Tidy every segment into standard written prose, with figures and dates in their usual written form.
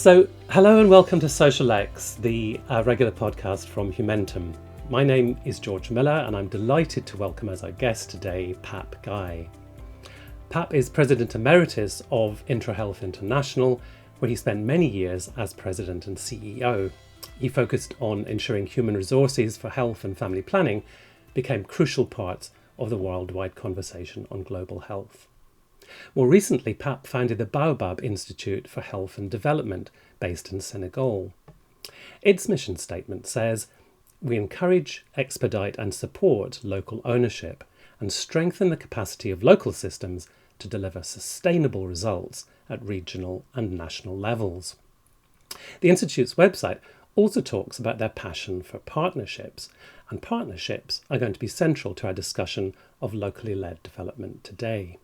So, hello and welcome to SocialEx, the regular podcast from Humentum. My name is George Miller and I'm delighted to welcome as our guest today Pape Gaye. Pape is President Emeritus of IntraHealth International, where he spent many years as President and CEO. He focused on ensuring human resources for health and family planning became crucial parts of the worldwide conversation on global health. More recently, Pape founded the Baobab Institute for Health and Development, based in Senegal. Its mission statement says, "We encourage, expedite and support local ownership and strengthen the capacity of local systems to deliver sustainable results at regional and national levels." The Institute's website also talks about their passion for partnerships, and partnerships are going to be central to our discussion of locally led development today.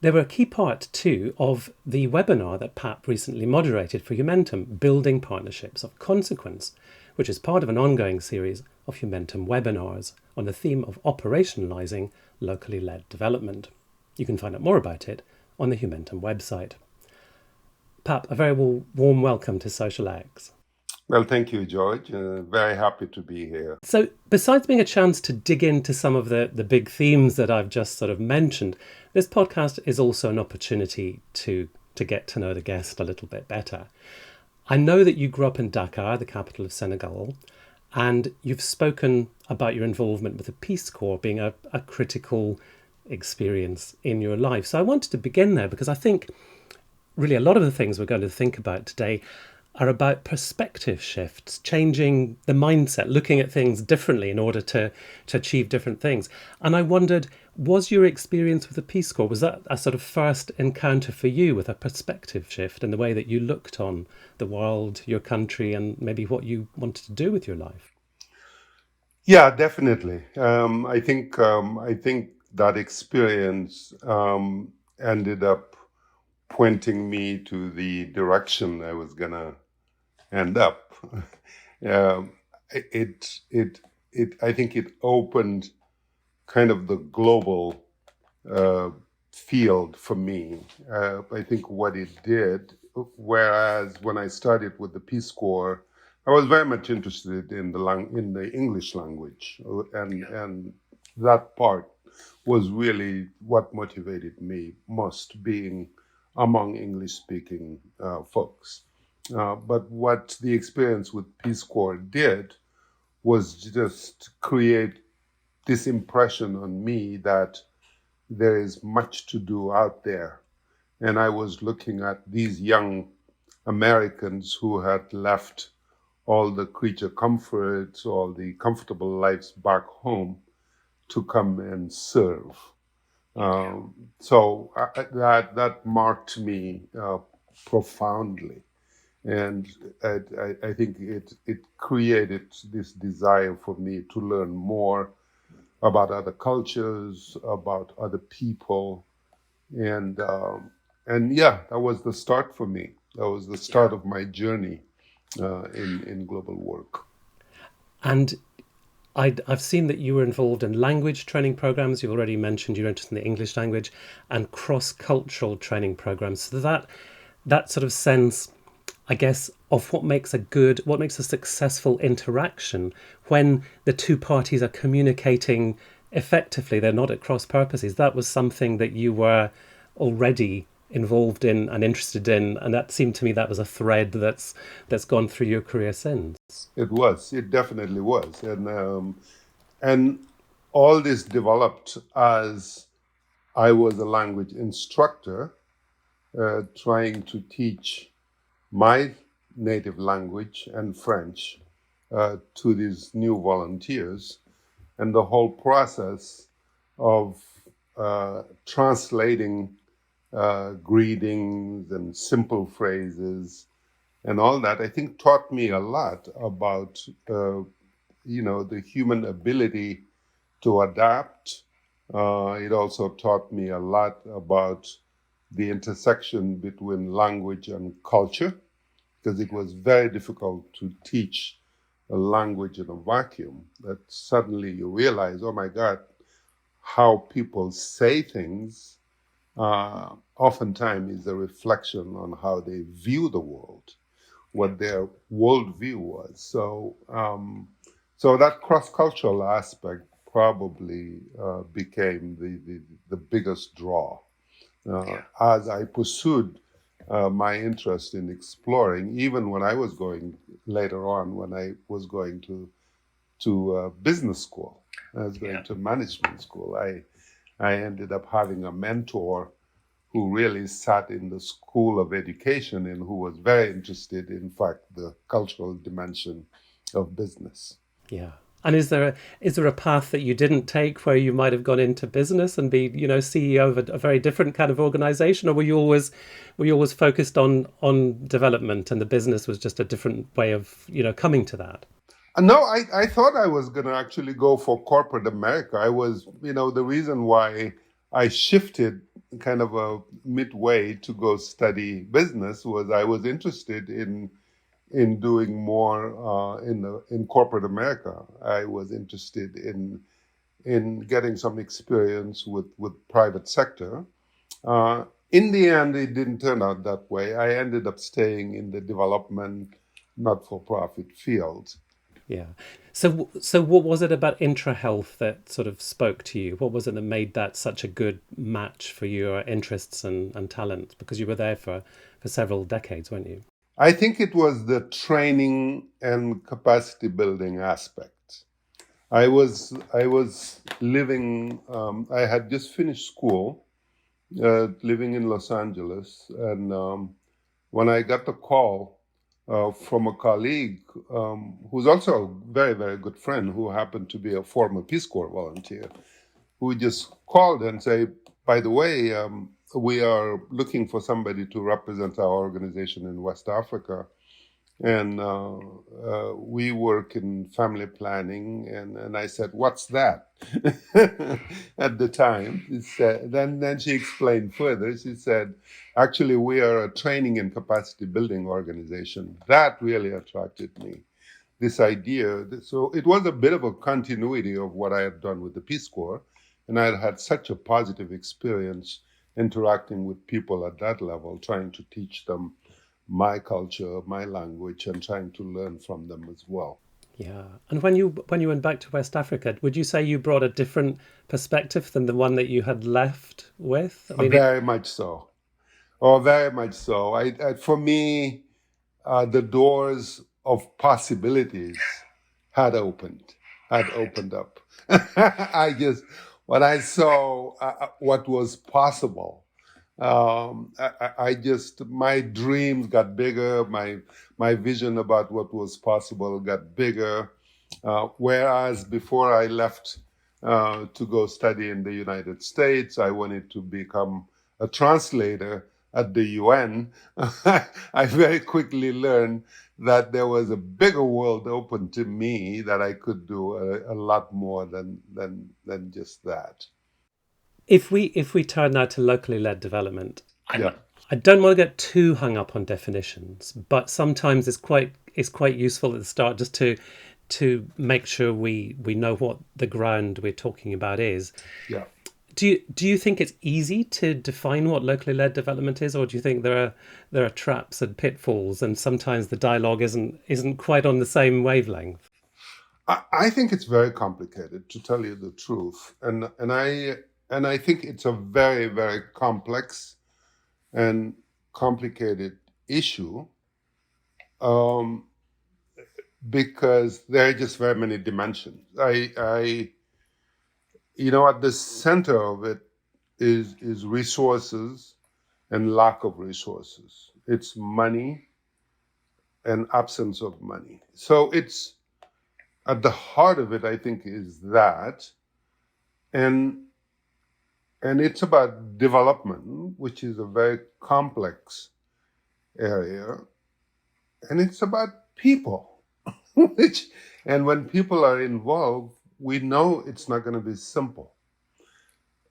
They were a key part too of the webinar that Pape recently moderated for Humentum, Building Partnerships of Consequence, which is part of an ongoing series of Humentum webinars on the theme of operationalising locally led development. You can find out more about it on the Humentum website. Pape, a very warm welcome to SocialEx. Well, thank you, George. Very happy to be here. So besides being a chance to dig into some of the big themes that I've just sort of mentioned, this podcast is also an opportunity to get to know the guest a little bit better. I know that you grew up in Dakar, the capital of Senegal, and you've spoken about your involvement with the Peace Corps being a critical experience in your life. So I wanted to begin there because I think really a lot of the things we're going to think about today are about perspective shifts, changing the mindset, looking at things differently in order to achieve different things. And I wondered, was your experience with the Peace Corps, was that a sort of first encounter for you with a perspective shift in the way that you looked on the world, your country, and maybe what you wanted to do with your life? Yeah, definitely. I think that experience ended up pointing me to the direction I was gonna end up. I think it opened kind of the global field for me. I think what it did, whereas when I started with the Peace Corps, I was very much interested in the English language, and that part was really what motivated me most, being among English-speaking folks. But what the experience with Peace Corps did was just create this impression on me that there is much to do out there. And I was looking at these young Americans who had left all the creature comforts, all the comfortable lives back home to come and serve. So that marked me profoundly. And I think it created this desire for me to learn more about other cultures, about other people. And yeah, that was the start for me. That was the start of my journey in global work. And I've seen that you were involved in language training programs. You already mentioned you're interested in the English language and cross-cultural training programs. So that sort of sense, I guess, of what makes a successful interaction when the two parties are communicating effectively, they're not at cross purposes. That was something that you were already involved in and interested in, and that seemed to me that was a thread that's gone through your career since. It definitely was, and all this developed as I was a language instructor, trying to teach my native language and French to these new volunteers, and the whole process of translating greetings and simple phrases and all that, I think taught me a lot about, the human ability to adapt. It also taught me a lot about the intersection between language and culture, because it was very difficult to teach a language in a vacuum. That suddenly you realize, oh my God, how people say things oftentimes is a reflection on how they view the world, what their worldview was. So that cross-cultural aspect probably became the biggest draw as I pursued my interest in exploring, even when I was going later on, when I was going to business school, I was going to management school. I ended up having a mentor who really sat in the school of education and who was very interested, in fact, the cultural dimension of business. Yeah. And is there a path that you didn't take where you might have gone into business and be, CEO of a very different kind of organization, or were you always focused on development, and the business was just a different way of, coming to that? No, I thought I was going to actually go for corporate America. I was, the reason why I shifted kind of a midway to go study business was I was interested in doing more in corporate America. I was interested in getting some experience with private sector. In the end, it didn't turn out that way. I ended up staying in the development, not-for-profit field. Yeah. So what was it about IntraHealth that sort of spoke to you? What was it that made that such a good match for your interests and talents? Because you were there for several decades, weren't you? I think it was the training and capacity building aspect. I was living. I had just finished school, living in Los Angeles, and when I got the call from a colleague who's also a very, very good friend, who happened to be a former Peace Corps volunteer, who just called and say, by the way, we are looking for somebody to represent our organization in West Africa. And we work in family planning. And I said, what's that? At the time. Then she explained further. She said, actually, we are a training and capacity building organization. That really attracted me, this idea. So it was a bit of a continuity of what I had done with the Peace Corps. And I had had such a positive experience interacting with people at that level, trying to teach them my culture, my language, and trying to learn from them as well. Yeah. And when you went back to West Africa, would you say you brought a different perspective than the one that you had left with? I mean, Very much so. Oh, very much so. For me, the doors of possibilities had opened, had opened up. I just, when I saw what was possible, I just, my dreams got bigger. My vision about what was possible got bigger. Whereas before I left to go study in the United States, I wanted to become a translator at the UN. I very quickly learned that there was a bigger world open to me, that I could do a lot more than just that. if we turn now to locally led development, Yeah. I don't want to get too hung up on definitions, but sometimes it's quite useful at the start just to make sure we know what the ground we're talking about is. Yeah. Do you think it's easy to define what locally led development is, or do you think there are traps and pitfalls, and sometimes the dialogue isn't quite on the same wavelength? I think it's very complicated, to tell you the truth, and I think it's a very, very complex and complicated issue, um, because there are just very many dimensions. At the center of it is resources and lack of resources. It's money and absence of money. So it's at the heart of it, I think, is that, and it's about development, which is a very complex area, and it's about people, which, and when people are involved, we know it's not going to be simple.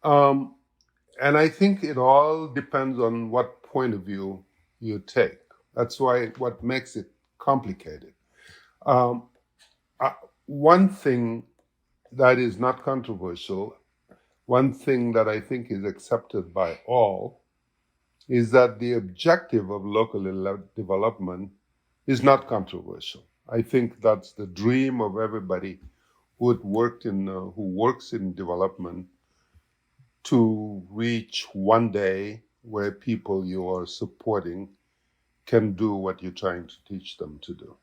Um, and I think it all depends on what point of view you take. That's why what makes it complicated. Um, one thing that is not controversial, one thing that I think is accepted by all is that the objective of local development is not controversial. I think that's the dream of everybody who works in development, to reach one day where people you are supporting can do what you're trying to teach them to do.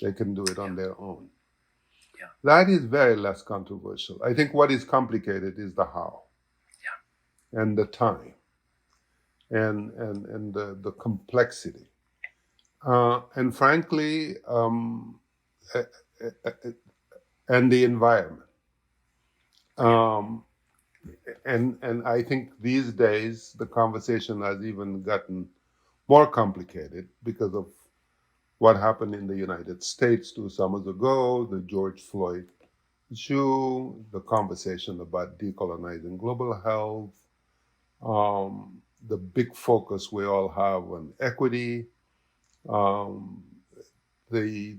They can do it on their own. Yeah. That is very less controversial. I think what is complicated is the how. Yeah. And the time and the complexity. And frankly, and the environment. And I think these days the conversation has even gotten more complicated because of what happened in the United States 2 summers ago, the George Floyd issue, the conversation about decolonizing global health, the big focus we all have on equity, um, the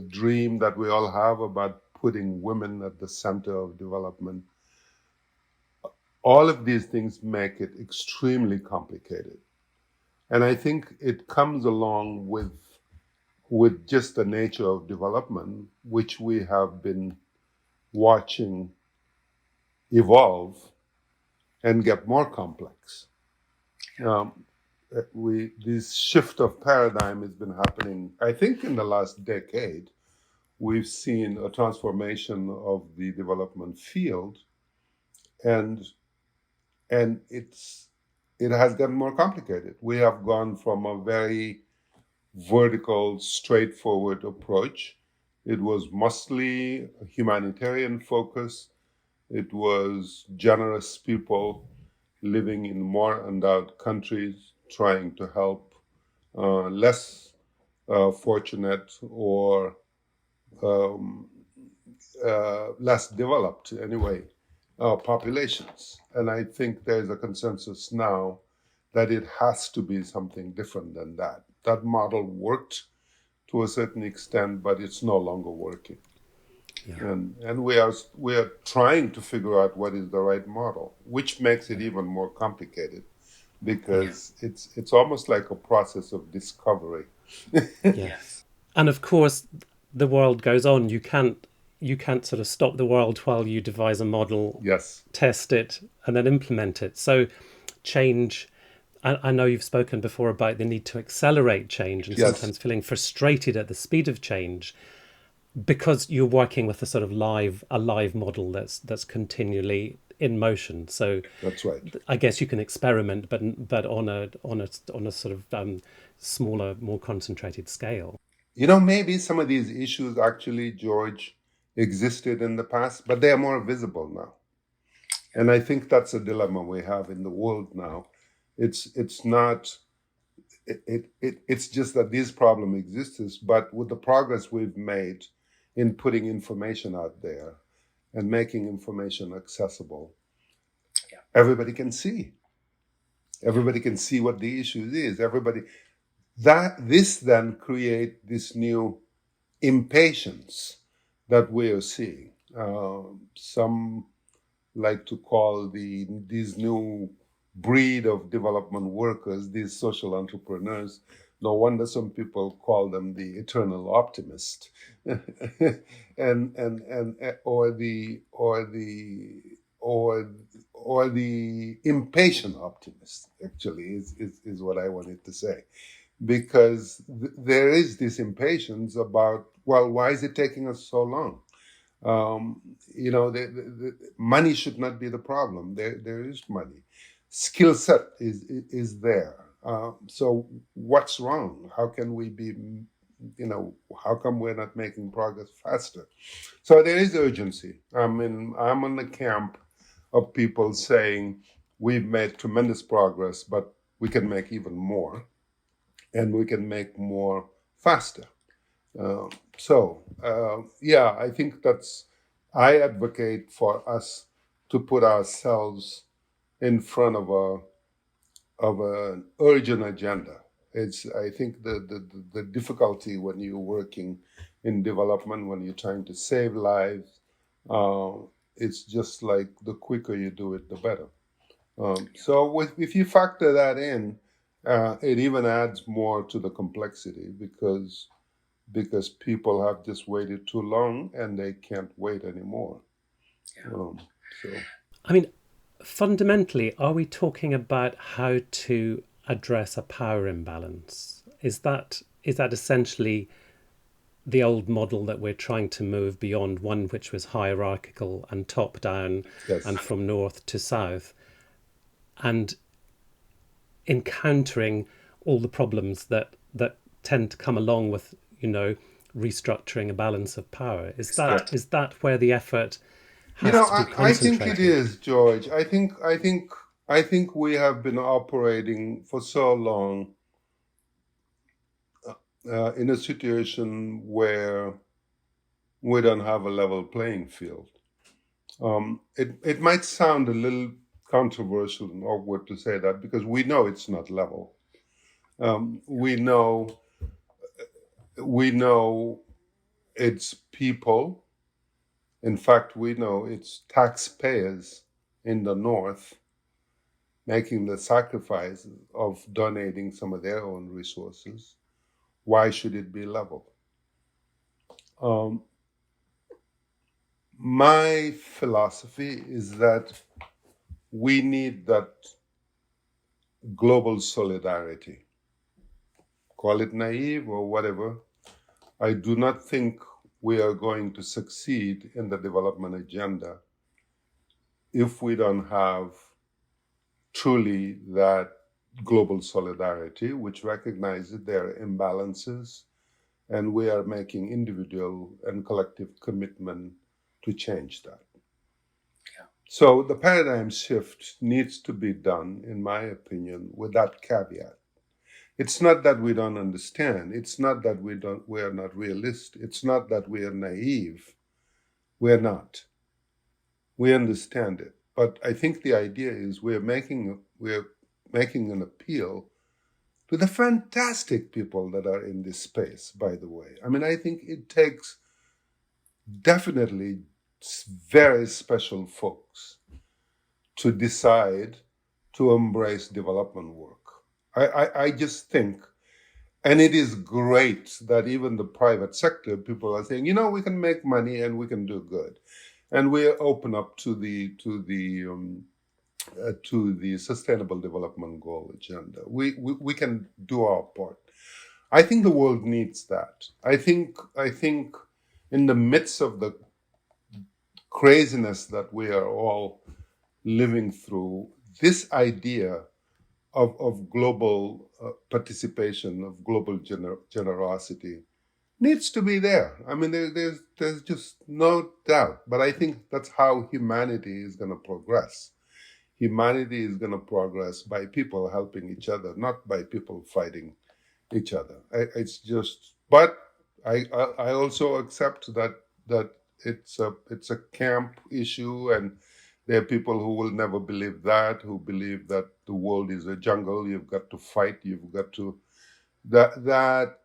dream that we all have about putting women at the center of development. All of these things make it extremely complicated. And I think it comes along with just the nature of development, which we have been watching evolve and get more complex. This shift of paradigm has been happening, I think, in the last decade. We've seen a transformation of the development field, and it has gotten more complicated. We have gone from a very vertical, straightforward approach. It was mostly a humanitarian focus. It was generous people living in more endowed countries trying to help less fortunate or um, less developed, anyway, populations. And I think there's a consensus now that it has to be something different than that. That model worked to a certain extent, but it's no longer working. Yeah. And we are trying to figure out what is the right model, which makes it even more complicated, because it's almost like a process of discovery. Yes. And of course, the world goes on. You can't sort of stop the world while you devise a model, Yes, test it, and then implement it. So change, I know you've spoken before about the need to accelerate change, and sometimes feeling frustrated at the speed of change, because you're working with a sort of live model that's continually in motion. So that's right. I guess you can experiment, but on a sort of smaller, more concentrated scale. Maybe some of these issues actually, George, existed in the past, but they are more visible now. And I think that's a dilemma we have in the world now. It's not. It's just that this problem exists, but with the progress we've made in putting information out there and making information accessible, everybody can see. Everybody can see what the issue is. This then create this new impatience that we are seeing. Some like to call these new breed of development workers, these social entrepreneurs. No wonder some people call them the eternal optimist, or the impatient optimist. Actually, is what I wanted to say, because there is this impatience about, well, why is it taking us so long? The money should not be the problem. There is money. Skill set is there. So what's wrong? How can we be, how come we're not making progress faster? So there is urgency. I'm on the camp of people saying we've made tremendous progress, but we can make even more, and we can make more faster. I think I advocate for us to put ourselves in front of an urgent agenda. I think the difficulty when you're working in development, when you're trying to save lives, it's just like the quicker you do it, the better. So if you factor that in, it even adds more to the complexity because people have just waited too long and they can't wait anymore. So I mean, fundamentally, are we talking about how to address a power imbalance? Is that essentially the old model that we're trying to move beyond, one which was hierarchical and top down yes, and from north to south, and encountering all the problems that tend to come along with restructuring a balance of power? Is that where the effort has to be I think it concentrated? is, George. I think we have been operating for so long in a situation where we don't have a level playing field. It might sound a little controversial and awkward to say that because we know it's not level. We know it's people. In fact, we know it's taxpayers in the North making the sacrifice of donating some of their own resources. Why should it be level? My philosophy is that we need that global solidarity. Call it naive or whatever. I do not think we are going to succeed in the development agenda if we don't have truly that global solidarity, which recognizes there are imbalances, and we are making individual and collective commitment to change that. So the paradigm shift needs to be done, in my opinion, with that caveat. It's not that we don't understand. It's not that we are not realistic. It's not that we are naive. We're not. We understand it. But I think the idea is we're making an appeal to the fantastic people that are in this space, by the way. I mean, I think it takes definitely very special folks to decide to embrace development work. I just think, and it is great that even the private sector, people are saying, we can make money and we can do good. And we're open up to the Sustainable Development Goal agenda. We can do our part. I think the world needs that. I think in the midst of the craziness that we are all living through, this idea of global participation, of global generosity, needs to be there. I mean, there's just no doubt. But I think that's how humanity is going to progress. Humanity is going to progress by people helping each other, not by people fighting each other. It's just. But I also accept that it's a camp issue, and there are people who will never believe that, who believe that the world is a jungle. You've got to fight. You've got to that.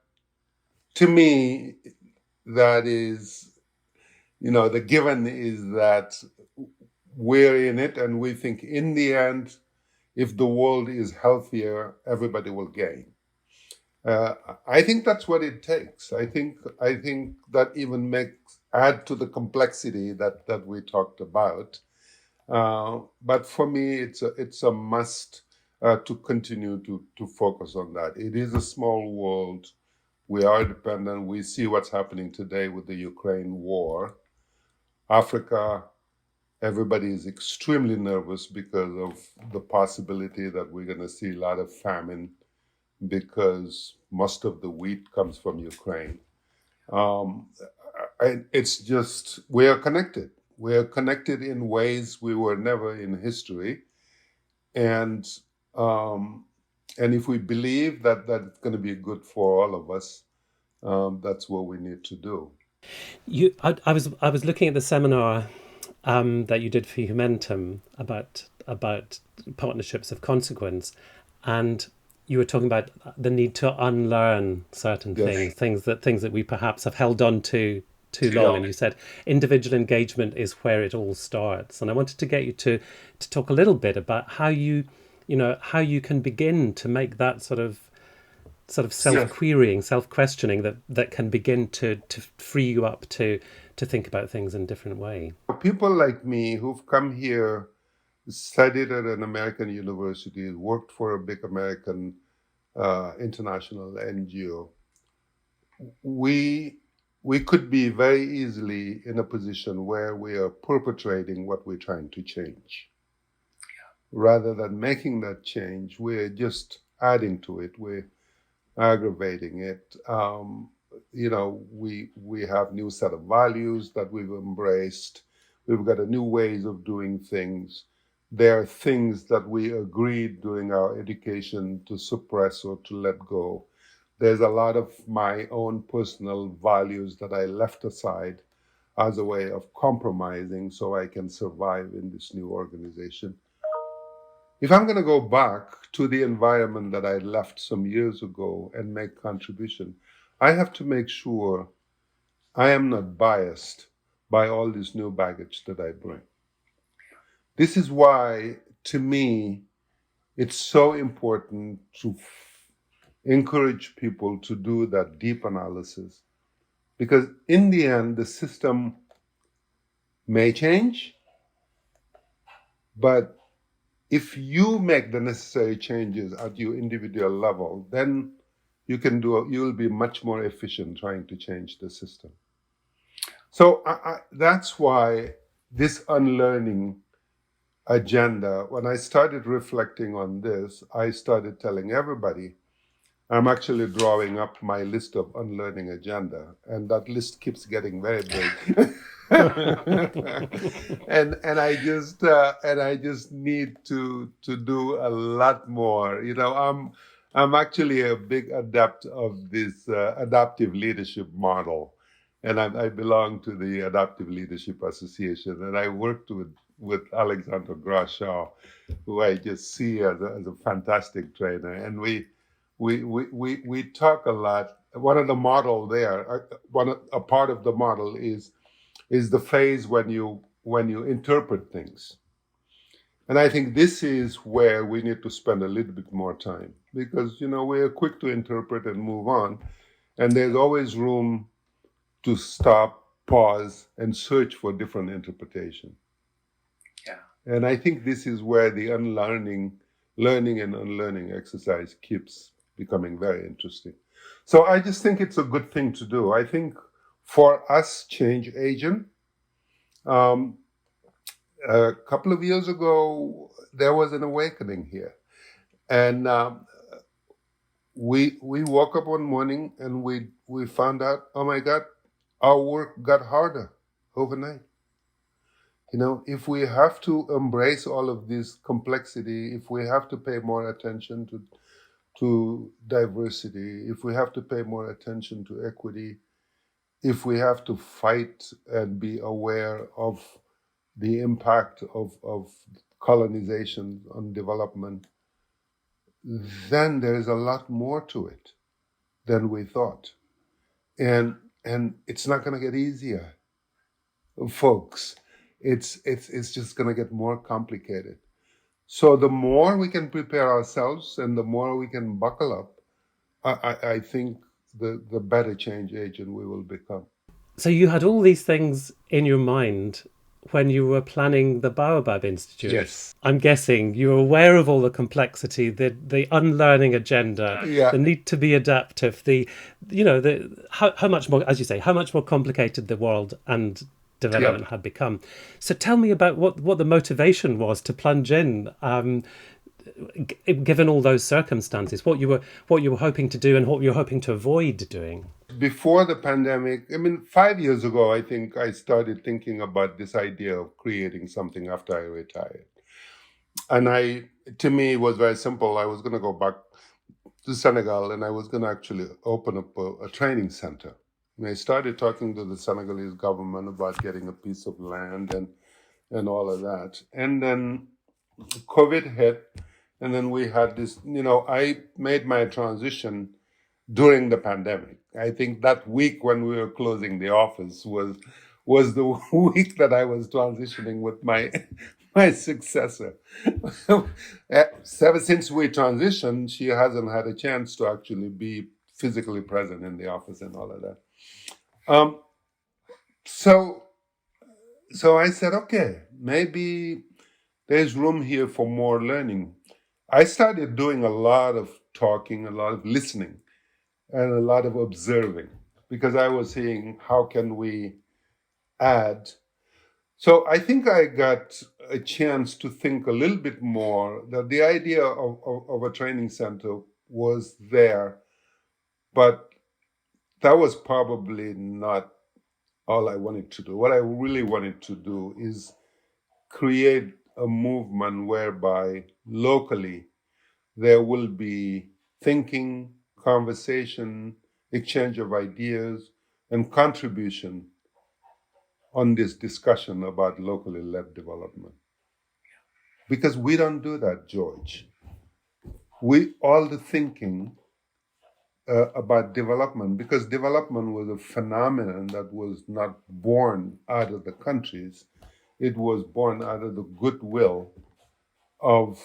To me, that is, the given is that we're in it, and we think in the end, if the world is healthier, everybody will gain. I think that's what it takes. I think that even add to the complexity that we talked about. But for me, it's a must to continue to focus on that. It is a small world. We are dependent. We see what's happening today with the Ukraine war. Africa, everybody is extremely nervous because of the possibility that we're going to see a lot of famine because most of the wheat comes from Ukraine. It's just, we are connected. We are connected in ways we were never in history. And if we believe that that's going to be good for all of us, that's what we need to do. I was looking at the seminar that you did for Humentum about partnerships of consequence, and you were talking about the need to unlearn certain Yes. things that we perhaps have held on to too long, and you said individual engagement is where it all starts. And I wanted to get you to talk a little bit about how you can begin to make that sort of self-querying, self-questioning that can begin to free you up to think about things in a different way. People like me who've come here, studied at an American university, worked for a big American international NGO, we could be very easily in a position where we are perpetrating what we're trying to change. Rather than making that change, we're just adding to it. We're aggravating it. We have new set of values that we've embraced. We've got a new ways of doing things. There are things that we agreed during our education to suppress or to let go. There's a lot of my own personal values that I left aside as a way of compromising so I can survive in this new organization. If I'm going to go back to the environment that I left some years ago and make contribution, I have to make sure I am not biased by all this new baggage that I bring. This is why, to me, it's so important to encourage people to do that deep analysis, because in the end, the system may change, but if you make the necessary changes at your individual level, then you'll be much more efficient trying to change the system. So that's why this unlearning agenda, when I started reflecting on this, I started telling everybody, I'm actually drawing up my list of unlearning agenda, and that list keeps getting very big. and I just need to do a lot more. I'm actually a big adept of this adaptive leadership model, and I belong to the Adaptive Leadership Association, and I worked with Alexander Grashaw, who I just see as a fantastic trainer, and we talk a lot. One of the model there, a part of the model is the phase when you interpret things. And I think this is where we need to spend a little bit more time, because we're quick to interpret and move on, and there's always room to stop, pause, and search for different interpretation. Yeah. And I think this is where the learning and unlearning exercise keeps becoming very interesting. So I just think it's a good thing to do. I think for us change agent, a couple of years ago, there was an awakening here. And we woke up one morning and we found out, oh my God, our work got harder overnight. If we have to embrace all of this complexity, if we have to pay more attention to diversity, if we have to pay more attention to equity, if we have to fight and be aware of the impact of colonization on development, then there is a lot more to it than we thought. And it's not going to get easier, folks. It's just going to get more complicated. So the more we can prepare ourselves and the more we can buckle up, I think the better change agent we will become. So you had all these things in your mind when you were planning the Baobab Institute. Yes. I'm guessing you were aware of all the complexity, the unlearning agenda, the need to be adaptive, how much more, as you say, how much more complicated the world and development had become. So tell me about what the motivation was to plunge in, given all those circumstances, what you were hoping to do and what you were hoping to avoid doing. Before the pandemic, 5 years ago, I think I started thinking about this idea of creating something after I retired. And to me, it was very simple. I was going to go back to Senegal and I was going to actually open up a training center. And I started talking to the Senegalese government about getting a piece of land and all of that. And then COVID hit, and then we had this, I made my transition during the pandemic. I think that week when we were closing the office was the week that I was transitioning with my successor. Ever since we transitioned, she hasn't had a chance to actually be physically present in the office and all of that. Um, so so I said, okay, maybe there's room here for more learning. I started doing a lot of talking, a lot of listening, and a lot of observing because I was seeing how can we add. So I think I got a chance to think a little bit more that the idea of a training center was there, but that was probably not all I wanted to do. What I really wanted to do is create a movement whereby locally there will be thinking, conversation, exchange of ideas, and contribution on this discussion about locally led development. Because we don't do that, George. All the thinking about development, because development was a phenomenon that was not born out of the countries, it was born out of the goodwill of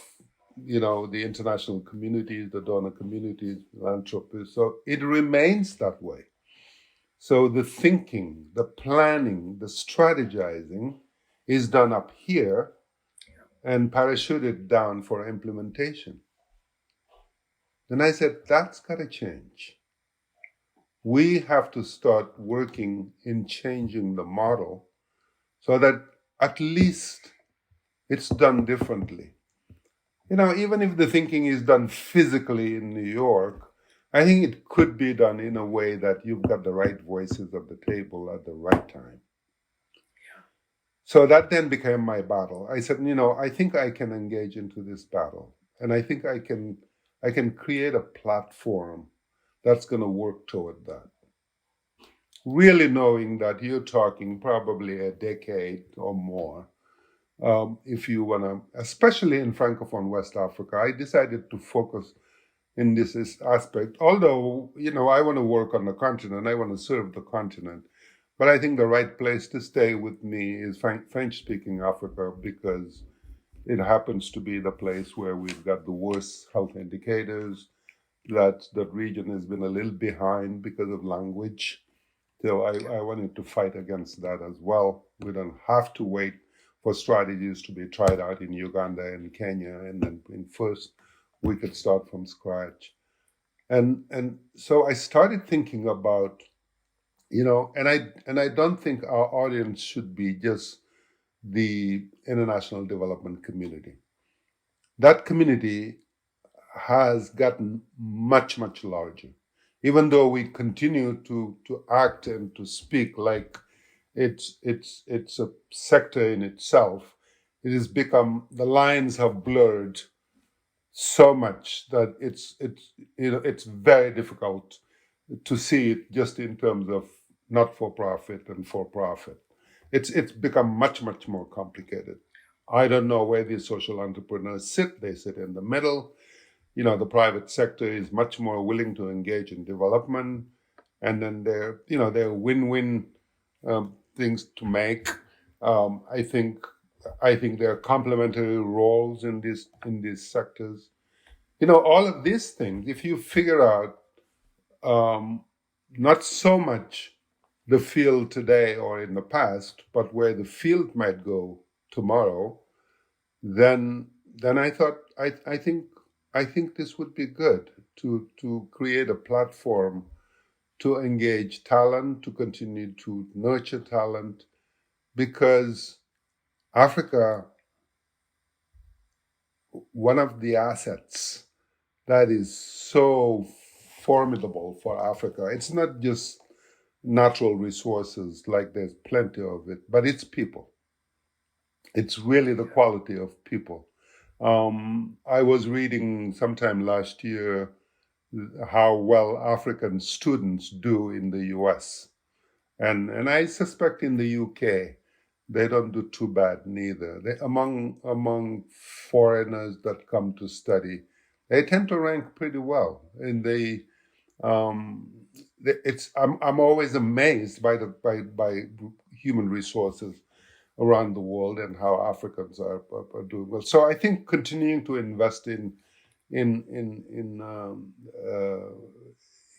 the international communities, the donor communities, philanthropists. So it remains that way. So the thinking, the planning, the strategizing is done up here and parachuted down for implementation. Then I said, that's got to change. We have to start working in changing the model so that at least it's done differently. Even if the thinking is done physically in New York, I think it could be done in a way that you've got the right voices at the table at the right time. So that then became my battle. I said, I think I can engage into this battle. And I think I can create a platform that's going to work toward that. Really knowing that you're talking probably a decade or more. If you want to, especially in Francophone West Africa, I decided to focus in this aspect. Although, I want to work on the continent, I want to serve the continent. But I think the right place to stay with me is French-speaking Africa because it happens to be the place where we've got the worst health indicators, that region has been a little behind because of language. So I wanted to fight against that as well. We don't have to wait for strategies to be tried out in Uganda and Kenya, and then first we could start from scratch. And so I started thinking about, and I don't think our audience should be just the international development community. That community has gotten much, much larger. Even though we continue to act and to speak like it's a sector in itself, it has become, the lines have blurred so much that it's very difficult to see it just in terms of not-for-profit and for-profit. It's become much, much more complicated. I don't know where these social entrepreneurs sit. They sit in the middle. The private sector is much more willing to engage in development, and then there are win-win things to make. I think there are complementary roles in these sectors. All of these things, if you figure out not so much the field today or in the past, but where the field might go tomorrow, then I thought I think this would be good to create a platform to engage talent, to continue to nurture talent, because Africa, one of the assets that is so formidable for Africa, it's not just natural resources, like there's plenty of it, but it's people. It's really the quality of people. I was reading sometime last year how well African students do in the US. And I suspect in the UK, they don't do too bad neither. Among foreigners that come to study, they tend to rank pretty well. And I'm always amazed by by human resources around the world and how Africans are doing well. So I think continuing to invest in in in um, uh,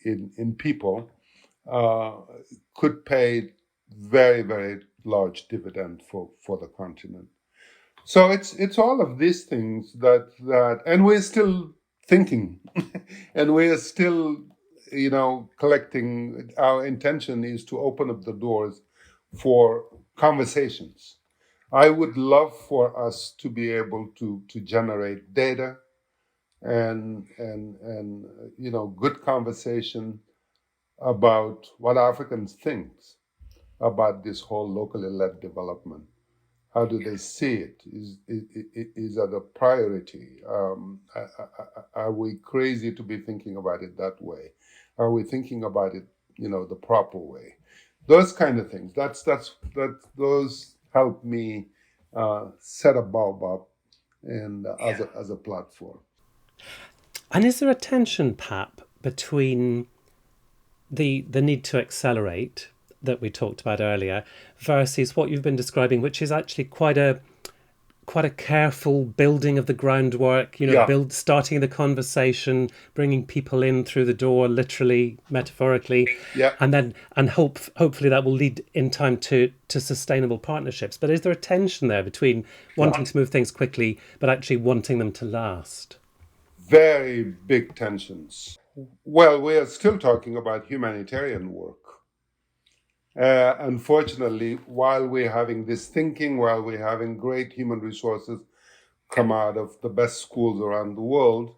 in people uh, could pay very large dividend for the continent. So it's all of these things that and we're still thinking and we're still collecting. Our intention is to open up the doors for conversations. I would love for us to be able to generate data and good conversation about what Africans think about this whole locally led development. How do they see it? Is that a priority? Are we crazy to be thinking about it that way? Are we thinking about it, the proper way? Those kind of things. Those help me set up Baobab and as a platform. And is there a tension, Pap, between the need to accelerate that we talked about earlier versus what you've been describing, which is actually quite a careful building of the groundwork, Yeah, starting the conversation, bringing people in through the door, literally, metaphorically, yeah. and hopefully that will lead in time to sustainable partnerships. But is there a tension there between wanting to move things quickly but actually wanting them to last? Very big tensions. Well, we are still talking about humanitarian work. Unfortunately, while we're having this thinking, while we're having great human resources come out of the best schools around the world,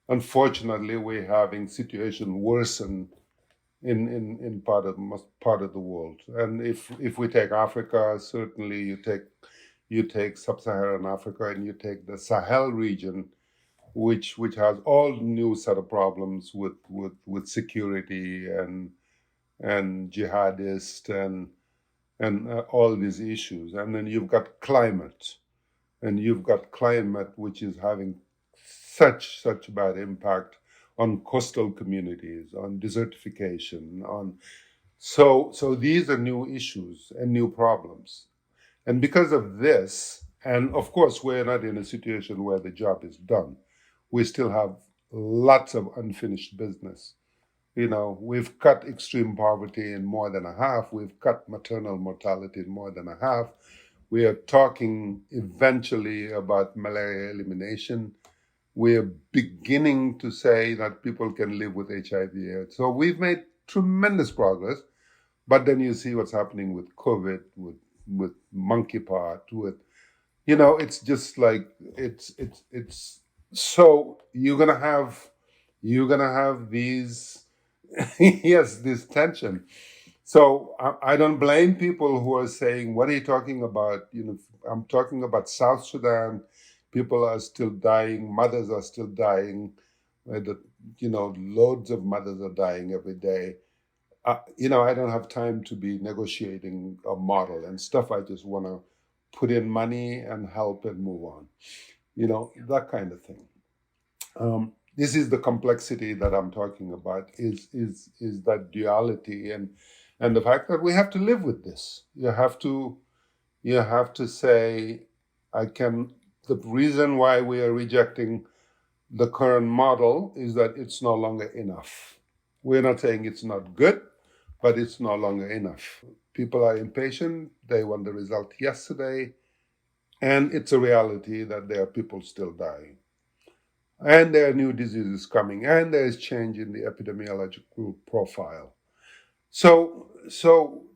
unfortunately, we're having situation worsen in part of the world. And if we take Africa, certainly you take sub-Saharan Africa and you take the Sahel region, which has all new set of problems with security and jihadists and all these issues. And then you've got climate, and you've got climate which is having such bad impact on coastal communities, on desertification, on so these are new issues and new problems. And because of this, and of course we're not in a situation where the job is done. We still have lots of unfinished business. We've cut extreme poverty in more than a half. We've cut maternal mortality in more than a half. We are talking eventually about malaria elimination. We are beginning to say that people can live with HIV/AIDS. So we've made tremendous progress. But then you see what's happening with COVID, with monkeypox, it's just like it's. So you're gonna have these yes, this tension. So I don't blame people who are saying, "What are you talking about?" I'm talking about South Sudan. People are still dying. Mothers are still dying. Loads of mothers are dying every day. I don't have time to be negotiating a model and stuff. I just want to put in money and help and move on. That kind of thing. This is the complexity that I'm talking about. Is that duality and the fact that we have to live with this. You have to say, I can. The reason why we are rejecting the current model is that it's no longer enough. We're not saying it's not good, but it's no longer enough. People are impatient. They want the result yesterday. And it's a reality that there are people still dying. And there are new diseases coming. And there is change in the epidemiological profile. So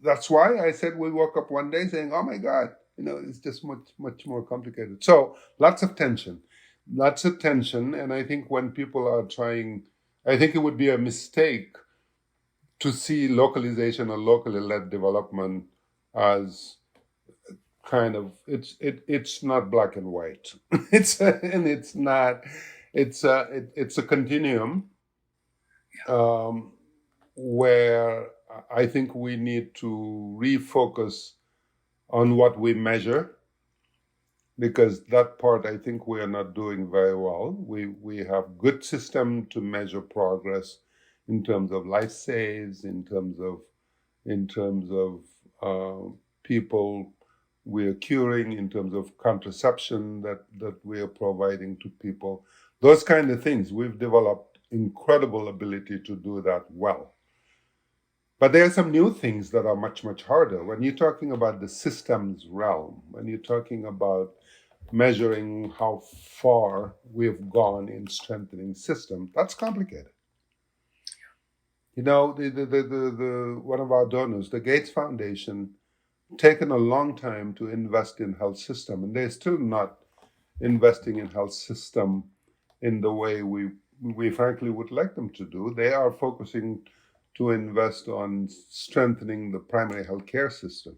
that's why I said we woke up one day saying, oh my God, it's just much more complicated. So lots of tension. And I think when people are trying, I think it would be a mistake to see localization or locally led development as kind of it's not black and white. It's not. It's a continuum where I think we need to refocus on what we measure, because that part I think we are not doing very well. We have good system to measure progress in terms of life saves, in terms of people we are curing, in terms of contraception that we are providing to people. Those kind of things. We've developed incredible ability to do that well. But there are some new things that are much, much harder. When you're talking about the systems realm, when you're talking about measuring how far we've gone in strengthening system, that's complicated. You know, the one of our donors, the Gates Foundation, taken a long time to invest in health system, and they're still not investing in health system in the way we frankly would like them to do. They are focusing to invest on strengthening the primary health care system,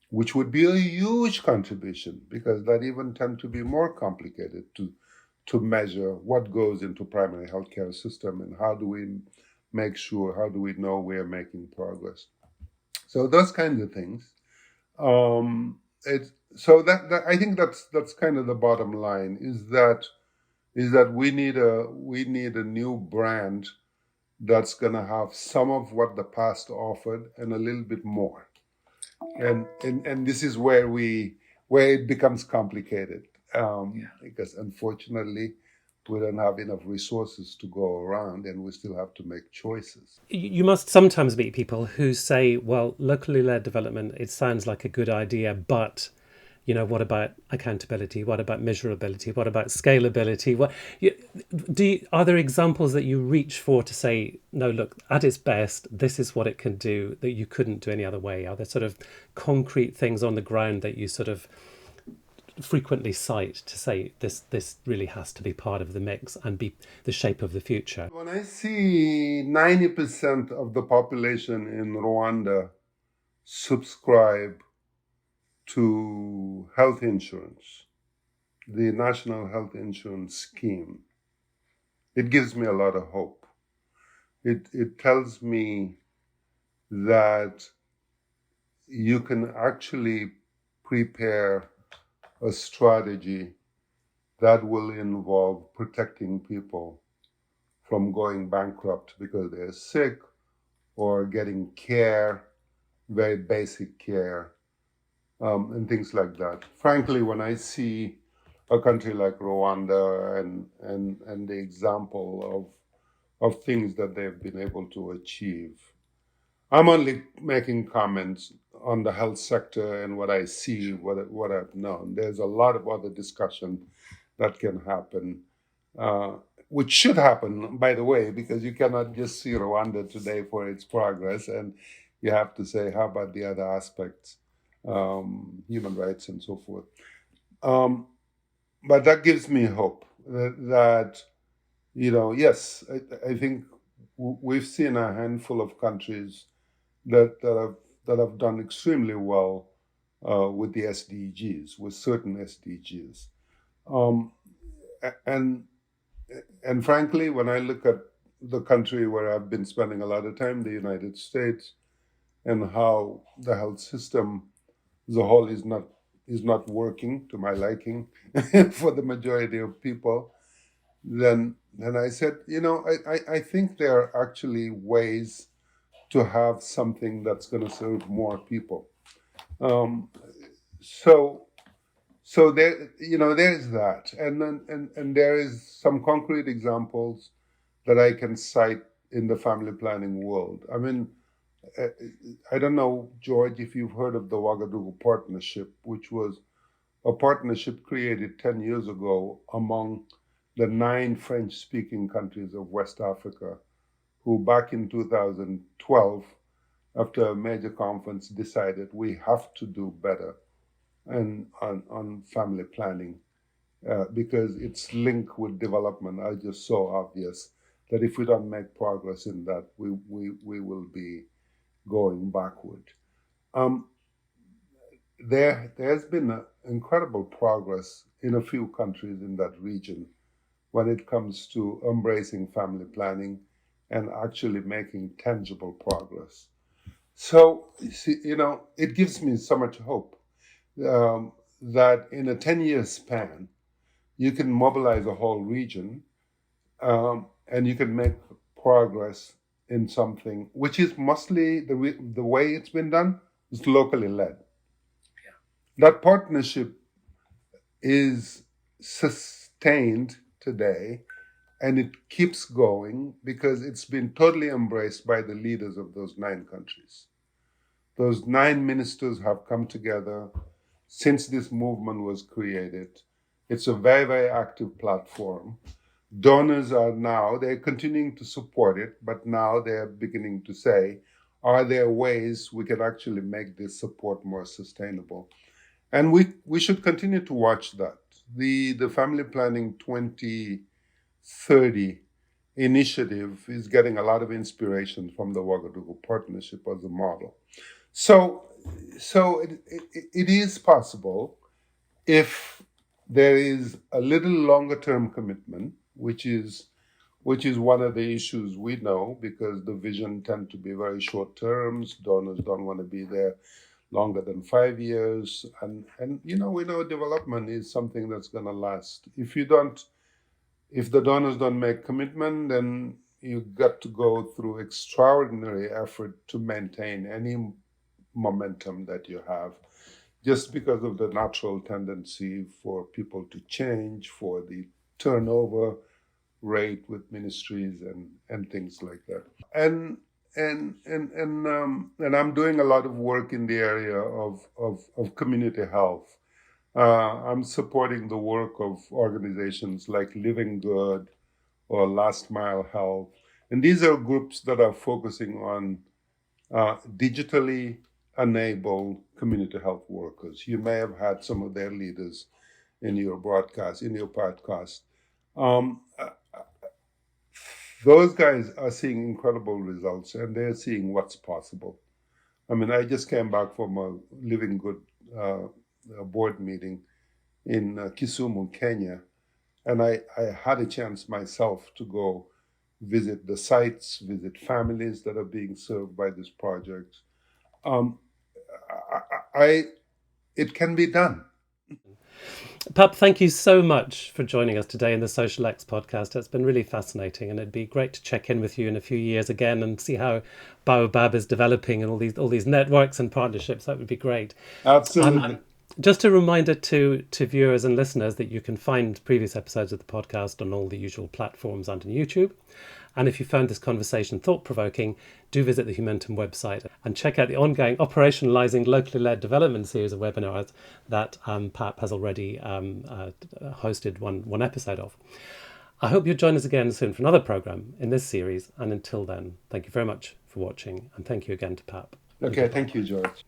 which would be a huge contribution because that even tend to be more complicated to measure what goes into primary health care system and how do we make sure, how do we know we're making progress. So those kinds of things. It's so that I think that's kind of the bottom line is that we need a new brand that's gonna have some of what the past offered and a little bit more. And this is where it becomes complicated because unfortunately we don't have enough resources to go around and we still have to make choices. You must sometimes meet people who say, well, locally led development, it sounds like a good idea, but what about accountability? What about measurability? What about scalability? Are there examples that you reach for to say, no, look, at its best, this is what it can do that you couldn't do any other way? Are there sort of concrete things on the ground that you sort of frequently cite to say this really has to be part of the mix and be the shape of the future? When I see 90% of the population in Rwanda subscribe to health insurance, the national health insurance scheme, it gives me a lot of hope. It tells me that you can actually prepare a strategy that will involve protecting people from going bankrupt because they're sick or getting care, very basic care, and things like that. Frankly, when I see a country like Rwanda and the example of things that they've been able to achieve, I'm only making comments on the health sector and what I see, what I've known. There's a lot of other discussion that can happen, which should happen, by the way, because you cannot just see Rwanda today for its progress, and you have to say, how about the other aspects, human rights and so forth. But that gives me hope that yes, I think we've seen a handful of countries that have done extremely well with the SDGs, with certain SDGs, and frankly, when I look at the country where I've been spending a lot of time, the United States, and how the health system as a whole is not working to my liking for the majority of people, then I said, I think there are actually ways to have something that's going to serve more people. So there, there's that, and then and there is some concrete examples that I can cite in the family planning world. I mean, I don't know, George, if you've heard of the Ouagadougou Partnership, which was a partnership created 10 years ago among the 9 French-speaking countries of West Africa, who back in 2012, after a major conference, decided we have to do better on family planning because it's linked with development are just so obvious that if we don't make progress in that, we will be going backward. There's been incredible progress in a few countries in that region when it comes to embracing family planning and actually making tangible progress. So, it gives me so much hope that in a 10-year span, you can mobilize a whole region and you can make progress in something which is mostly the way it's been done is locally led. That partnership is sustained today, and it keeps going because it's been totally embraced by the leaders of those 9 countries. Those 9 ministers have come together since this movement was created. It's a very, very active platform. Donors they're continuing to support it, but now they're beginning to say, are there ways we can actually make this support more sustainable? And we should continue to watch that. The Family Planning 2030 initiative is getting a lot of inspiration from the Ouagadougou Partnership as a model. So it is possible if there is a little longer term commitment, which is one of the issues we know, because the vision tend to be very short terms. Donors don't want to be there longer than 5 years, and we know development is something that's going to last. If the donors don't make commitment, then you got to go through extraordinary effort to maintain any momentum that you have, just because of the natural tendency for people to change, for the turnover rate with ministries and things like that. And I'm doing a lot of work in the area of community health. I'm supporting the work of organizations like Living Good or Last Mile Health. And these are groups that are focusing on digitally enabled community health workers. You may have had some of their leaders in your podcast. Those guys are seeing incredible results, and they're seeing what's possible. I mean, I just came back from a Living Good board meeting in Kisumu, Kenya, and I had a chance myself to go visit the sites, visit families that are being served by this project. It can be done. Pape, thank you so much for joining us today in the SocialEx podcast. It's been really fascinating, and it'd be great to check in with you in a few years again and see how Baobab is developing and all these networks and partnerships. That would be great. Absolutely. Just a reminder to viewers and listeners that you can find previous episodes of the podcast on all the usual platforms and on YouTube. And if you found this conversation thought-provoking, do visit the Humentum website and check out the ongoing Operationalising Locally Led Development series of webinars that Pape has already hosted one episode of. I hope you'll join us again soon for another programme in this series. And until then, thank you very much for watching. And thank you again to Pape. Okay, thank you, George.